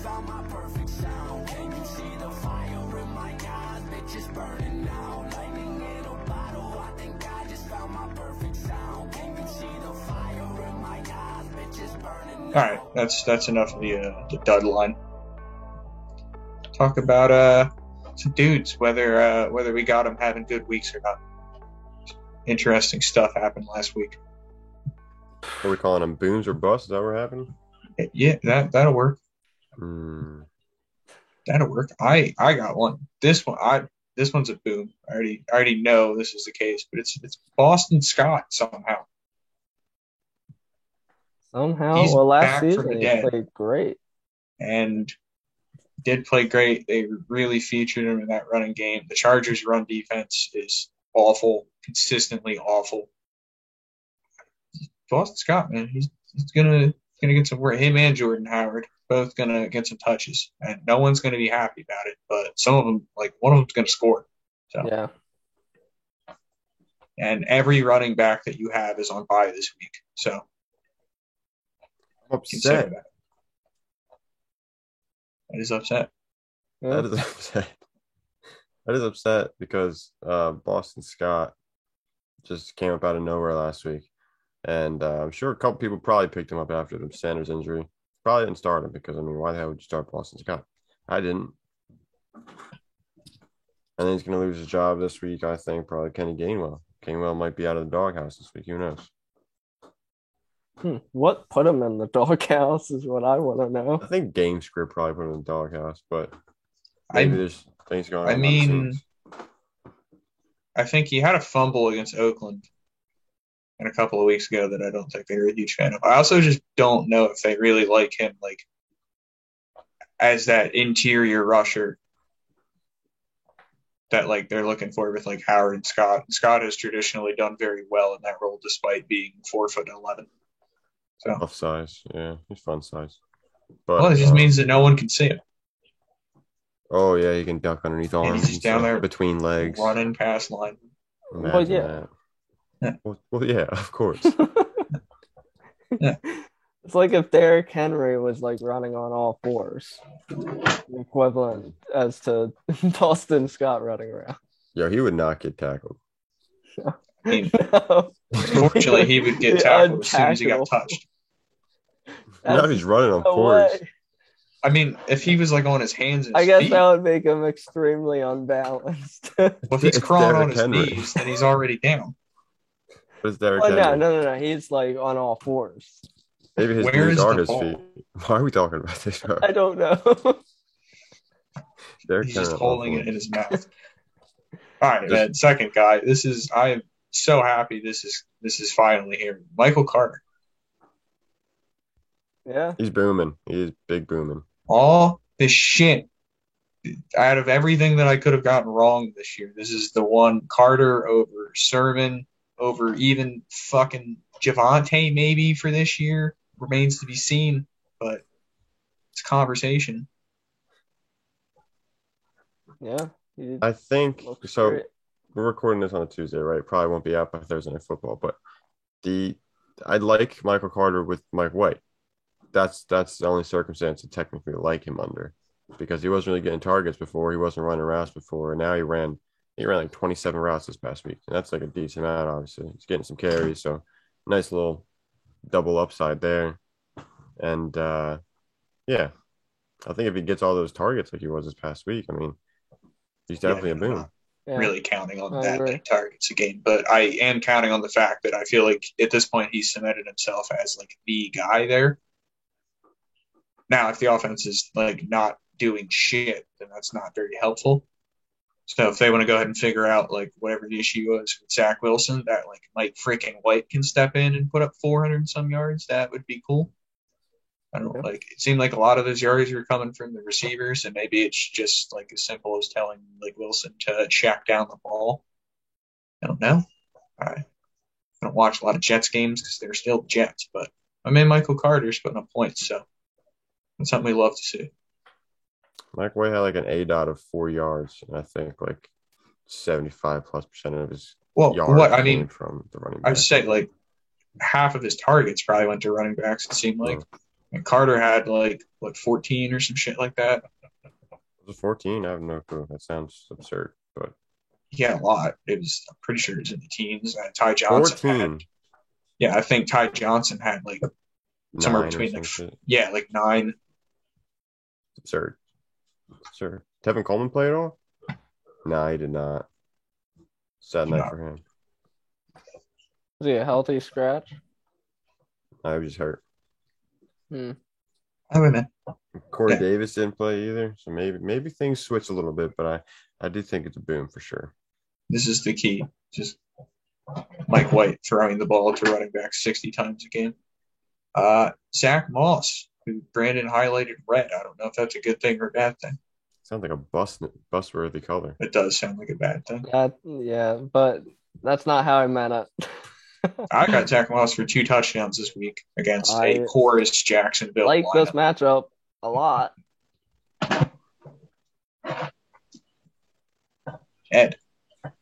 found my perfect sound. Can you see the fire in my eyes? Bitch, it's burning out. Lightning in a bottle. I think I just found my perfect sound. Can you see the fire in my eyes? Bitch, it's burning out. All right, that's enough of the dud line. Talk about some dudes, whether we got them having good weeks or not. Interesting stuff happened last week. Are we calling them booms or busts? Is that what happened? Yeah, that'll work. Mm. That'll work. I got one. This one's a boom. I already know this is the case, but it's Boston Scott somehow. He's well, last back from season the he dead. played great. And did play great. They really featured him in that running game. The Chargers' run defense is awful, consistently awful. Boston Scott, man, he's gonna get some work. Him and Jordan Howard both gonna get some touches, and no one's gonna be happy about it. But some of them, like one of them's gonna score. So Yeah. And every running back that you have is on bye this week. So I'm consider upset. that. That is upset. Yeah. That is upset. That is upset because Boston Scott just came up out of nowhere last week. And I'm sure a couple people probably picked him up after the Sanders injury. Probably didn't start him because, I mean, why the hell would you start Boston Scott? I didn't. And then he's going to lose his job this week, I think, probably Kenny Gainwell. Gainwell might be out of the doghouse this week. Who knows? What put him in the doghouse is what I want to know. I think game script probably put him in the doghouse, but maybe there's things going on. I mean, I think he had a fumble against Oakland a couple of weeks ago that I don't think they were a huge fan of. I also just don't know if they really like him like as that interior rusher that like they're looking for with like Howard and Scott. Scott has traditionally done very well in that role despite being 4'11". So tough size, yeah, he's fun size. But well, it just means that no one can see him. Oh yeah, he can duck underneath arms. He's just down there between legs, running past line. Well, yeah. That. Well, yeah, of course. Yeah. It's like if Derrick Henry was like running on all fours, equivalent as to Boston Scott running around. Yo, he would not get tackled. I mean, No. fortunately, he would get tackled as soon as he got touched. Now he's running on No fours. way. I mean, if he was like on his hands and I his guess feet, that would make him extremely unbalanced. well, if he's It's crawling Derrick on his Henry. knees, then he's already down. What is Derrick Well, Henry? no. He's like on all fours. Maybe his Where knees is are the his ball? feet. Why are we talking about this? I don't know. Derrick He's just Henry on holding all it in fours. his mouth. All right, man. Second guy. I am so happy this is finally here. Michael Carter. Yeah. He's booming. He's big booming. All this shit out of everything that I could have gotten wrong this year. This is the one. Carter over Sermon over even fucking Javonte maybe for this year remains to be seen, but it's conversation. Yeah. He I think looks so. great. We're recording this on a Tuesday, right? Probably won't be out by Thursday Night Football, but I like Michael Carter with Mike White. That's the only circumstance to technically like him under, because he wasn't really getting targets before. He wasn't running routes before, and now he ran like 27 routes this past week, and that's like a decent amount. Obviously, he's getting some carries, so nice little double upside there. And yeah, I think if he gets all those targets like he was this past week, I mean, he's definitely a boom. Yeah. Really counting on I that agree. many targets a game, but I am counting on the fact that I feel like at this point he's cemented himself as like the guy there. Now, if the offense is like not doing shit, then that's not very helpful. So if they want to go ahead and figure out like whatever the issue was with Zach Wilson, that like Mike freaking White can step in and put up 400 and some yards, that would be cool. I don't know, like it seemed like a lot of his yards were coming from the receivers, and maybe it's just like as simple as telling like Wilson to shack down the ball. I don't know. I don't watch a lot of Jets games because they're still Jets, but I mean Michael Carter's putting up points, so that's something we love to see. Mike White had like an A-dot of 4 yards, and I think like 75+% of his yards came from the running back. I'd say like half of his targets probably went to running backs. It seemed like. And Carter had like 14 or some shit like that. Was it 14? I have no clue. That sounds absurd, but He had a lot. I'm pretty sure it was in the teens. Ty Johnson 14, I think Ty Johnson had like somewhere 9 or between some shit. like 9. Absurd. Absurd. Tevin Coleman play at all? No, he did not. Sad night No. for him. Is he a healthy scratch? I was just hurt. Hmm. I would, man. Corey Yeah. Davis didn't play either, so maybe things switch a little bit, but I do think it's a boom for sure. This is the key. Just Mike White throwing the ball to running back 60 times a game. Zach Moss, who Brandon highlighted red. I don't know if that's a good thing or a bad thing. Sounds like a bus-worthy color. It does sound like a bad thing. Yeah, but that's not how I meant it. I got Zach Moss for 2 touchdowns this week against a I porous Jacksonville like lineup. this matchup a lot. Ed.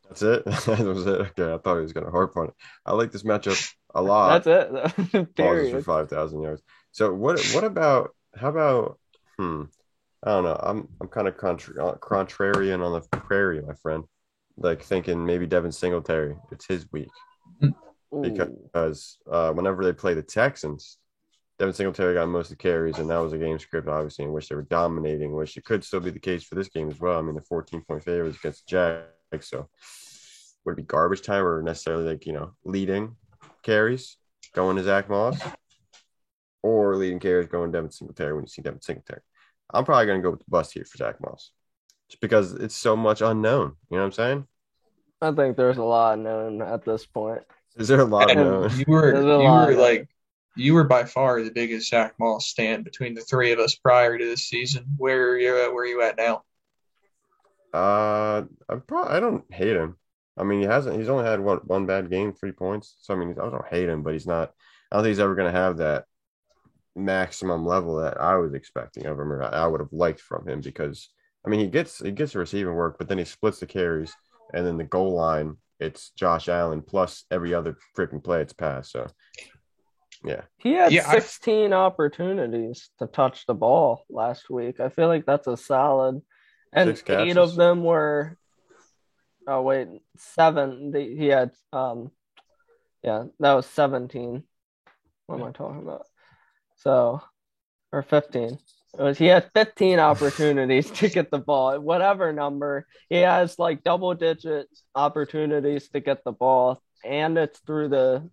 That's it? That was it? Okay, I thought he was going to harp on it. I like this matchup a lot. That's it. Pauses for Period. 5,000 yards. So what about how about I don't know. I'm kind of contrarian on the prairie, my friend. Like thinking maybe Devin Singletary. It's his week Ooh. because whenever they play the Texans, Devin Singletary got most of the carries, and that was a game script, obviously, in which they were dominating, which it could still be the case for this game as well. I mean, the 14-point favorites against the Jags, so would it be garbage time or necessarily leading carries going to Zach Moss or leading carries going to Devin Singletary when you see Devin Singletary? I'm probably going to go with the bust here for Zach Moss just because it's so much unknown. You know what I'm saying? I think there's a lot known at this point. Is there a lot And known? You were by far the biggest Zach Moss stand between the 3 of us prior to this season. Where are you at now? I don't hate him. I mean, he's only had one bad game, 3 points. So I mean, I don't hate him, but he's not. I don't think he's ever going to have that maximum level that I was expecting of him, or I would have liked from him, because I mean, he gets the receiving work, but then he splits the carries, and then the goal line, it's Josh Allen plus every other freaking play it's passed. So yeah, He had 16 opportunities to touch the ball last week. I feel like that's a solid. And 6 catches. 8 of them were 7. He had that was 17. What am I talking about? So, or 15. He had 15 opportunities to get the ball. Whatever number, he has like double-digit opportunities to get the ball, and it's through the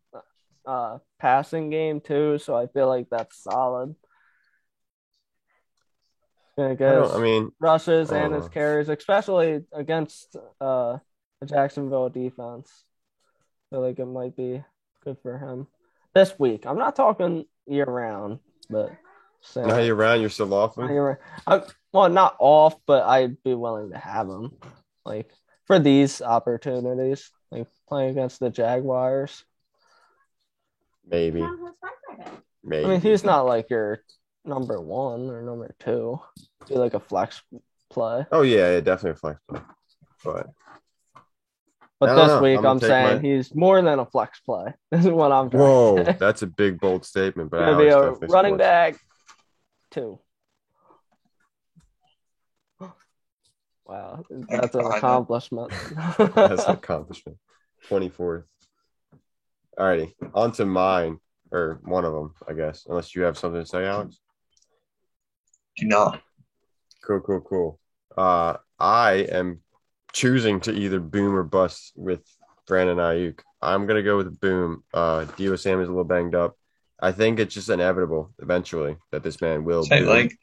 passing game too. So I feel like that's solid. Rushes and his carries, especially against the Jacksonville defense. I feel like it might be good for him this week. I'm not talking year round, but not year round. You're still off him? Well, not off, but I'd be willing to have him like for these opportunities, like playing against the Jaguars. Maybe. I mean, he's not like your number 1 or number 2. Be like a flex play. Oh yeah, definitely a flex play. But this week I'm saying he's more than a flex play. This is what I'm trying to say. That's a big bold statement. But gonna be a running back 2. Wow, that's an accomplishment. That's an accomplishment. 24th. Alrighty, on to mine, or one of them, I guess. Unless you have something to say, Alex. Do not. Cool. I am choosing to either boom or bust with Brandon Ayuk. I'm gonna go with boom. Deebo Samuel's a little banged up. I think it's just inevitable eventually that this man will. Like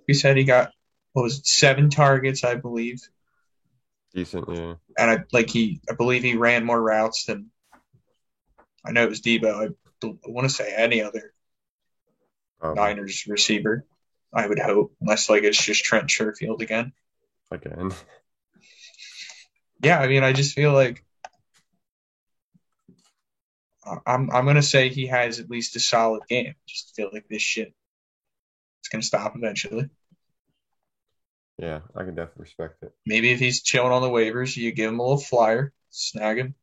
we said, he got 7 targets, I believe. Decent, yeah. And I believe he ran more routes than I know it was Deebo. I want to say any other Niners receiver. I would hope, unless it's just Trent Sherfield again. Yeah, I mean, I just feel like I'm gonna say he has at least a solid game. I just feel like this shit is gonna stop eventually. Yeah, I can definitely respect it. Maybe if he's chilling on the waivers, you give him a little flyer, snag him,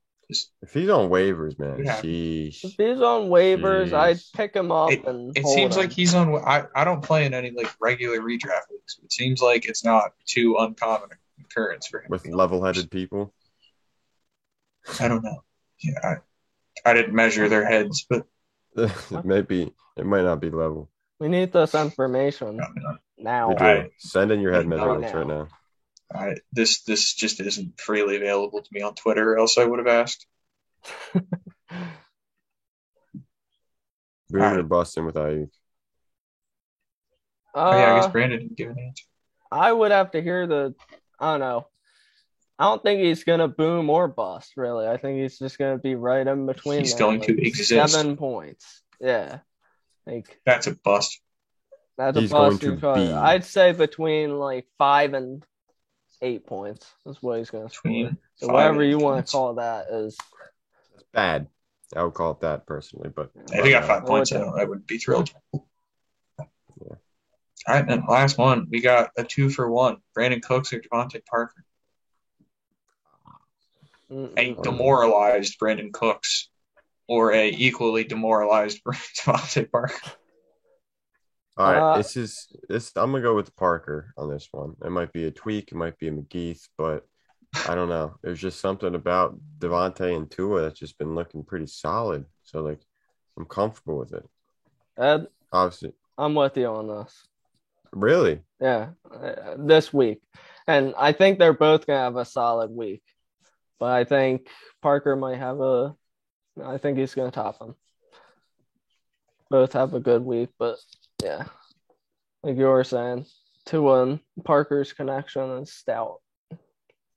If he's on waivers, man, Could happen. sheesh. If he's on waivers, Jeez. I'd pick him up and It hold seems him. like he's on. I don't play in any like regular redraft leagues. It seems like it's not too uncommon occurrence for him. With level-headed people. I don't know. Yeah, I didn't measure their heads, but It might not be level. We need this information now. We do. Send in your head Right measurements now. right now. this just isn't freely available to me on Twitter, or else I would have asked. Boom or busting with Ayuk. I guess Brandon didn't give an answer. I would have to hear I don't know. I don't think he's gonna boom or bust. Really, I think he's just gonna be right in between. He's there, going like to exist. 7 points. Yeah, like That's a bust. that's He's a bust. going to because be- I'd say between like 5 and 8 points is what he's gonna score. Between So 5 whatever and you 8 want points. to call that is. Bad. I would call it that personally, but If he got 5 I points, would- I would be thrilled. Yeah. All right, then last one. We got a 2-for-1. Brandon Cooks or Devontae Parker. A demoralized Brandon Cooks or a equally demoralized Devontae Parker. all right, Uh, I'm gonna go with Parker on this one. It might be a tweak, it might be a McGeeth, but I don't know. There's just something about Devontae and Tua that's just been looking pretty solid. So like, I'm comfortable with it. Ed, Obviously, I'm with you on this. really. Yeah, this week. And I think they're both going to have a solid week. But I think Parker might have I think he's going to top him. Both have a good week, but yeah. Like you were saying, Tua and Parker's connection is stout.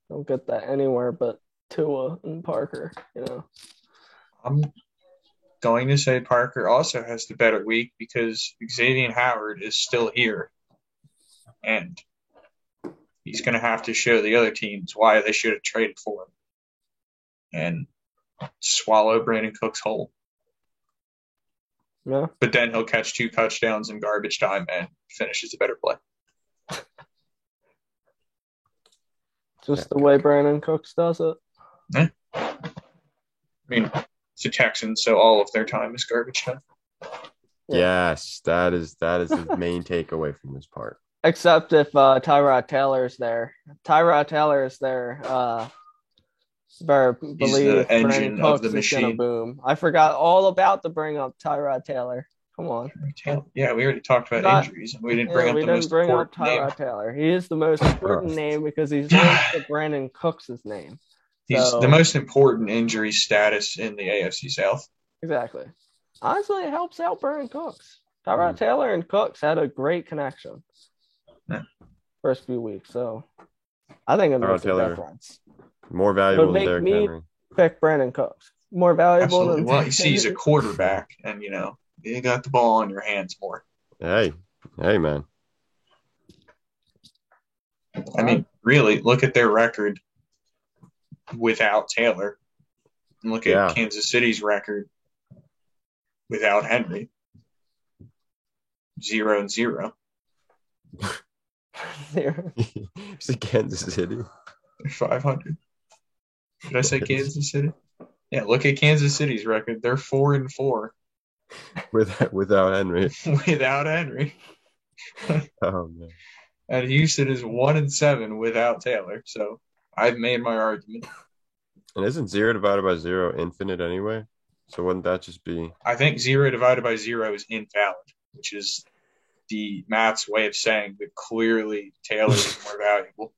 Don't get that anywhere but Tua and Parker, you know. I'm going to say Parker also has the better week because Xavier Howard is still here. And he's going to have to show the other teams why they should have traded for him and swallow Brandon Cooks whole. Yeah. But then he'll catch 2 touchdowns in garbage time and finishes a better play. Just the way Brandon Cooks does it. I mean, it's the Texans, so all of their time is garbage time. Yeah. Yes, that is the main takeaway from this part. Except if Tyrod Taylor's there. Tyrod Taylor is there. Better believe the engine Brandon of Cooks the is gonna machine. boom. I forgot all about to bring up Tyrod Taylor. Come on. Yeah, we already talked about Not- injuries, and we didn't bring up we the didn't most bring up important name. Tyrod Taylor. He is the most important name because he's linked to Brandon Cooks' name. He's So- the most important injury status in the AFC South. Exactly. Honestly, it helps out Brandon Cooks. Tyrod Taylor and Cooks had a great connection Yeah. first few weeks. So I think it Tyrod makes a Taylor. difference. More valuable Would than make Derrick me- Henry. Pick Brandon Cooks. More valuable Absolutely. than Well, you see, he's a quarterback, and you got the ball in your hands more. Hey, man. I mean, really, look at their record without Taylor, and look Yeah. at Kansas City's record without Henry. 0-0. It's a Kansas City. They're 500. Did I say Kansas City? Yeah, look at Kansas City's record. They're 4-4 Without Henry. without Henry. Oh man. And Houston is 1-7 without Taylor. So I've made my argument. And isn't 0 divided by 0 infinite anyway? So wouldn't that just be I think 0 divided by 0 is invalid, which is the math's way of saying that clearly Taylor is more valuable.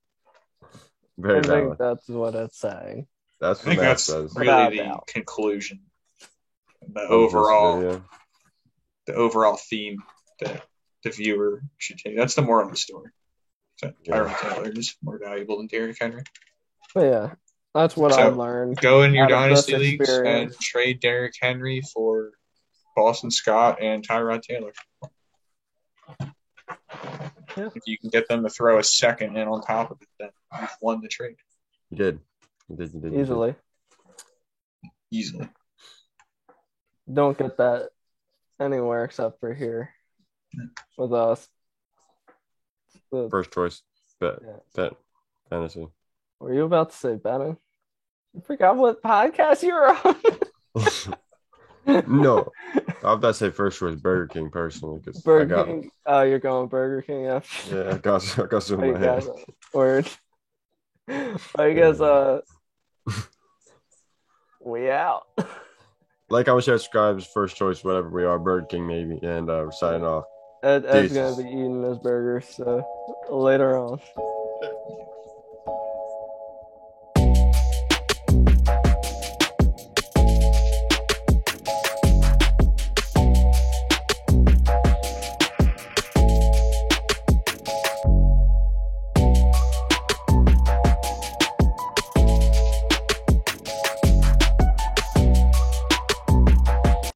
very I think valid? that's what it's saying. That's I what think Matt that's says. Without really the doubt. conclusion, the of this overall video. the overall theme that the viewer should take. That's the moral of the story. So Tyrod Taylor is more valuable than Derrick Henry. But yeah, that's what So, I've learned. Go in your Out of dynasty this leagues and experience. trade Derrick Henry for Boston Scott and Tyrod Taylor. Yeah. If you can get them to throw a second in on top of it, then you've won the trade You did. You did. Easily. easily. Don't get that anywhere except for here with us. First choice. Bet. Yeah. Bet. Fantasy. Were you about to say betting? I forgot what podcast you were on. No, I was about to say first choice Burger King personally because I Burger got King. Oh, you're going Burger King after. I got some Oh, in you my head. guys, word. I guess we out. Like, comment, share, subscribe, first choice, whatever we are, Burger King maybe, and we're signing off. Ed's Deuces. gonna be eating those burgers. So later on.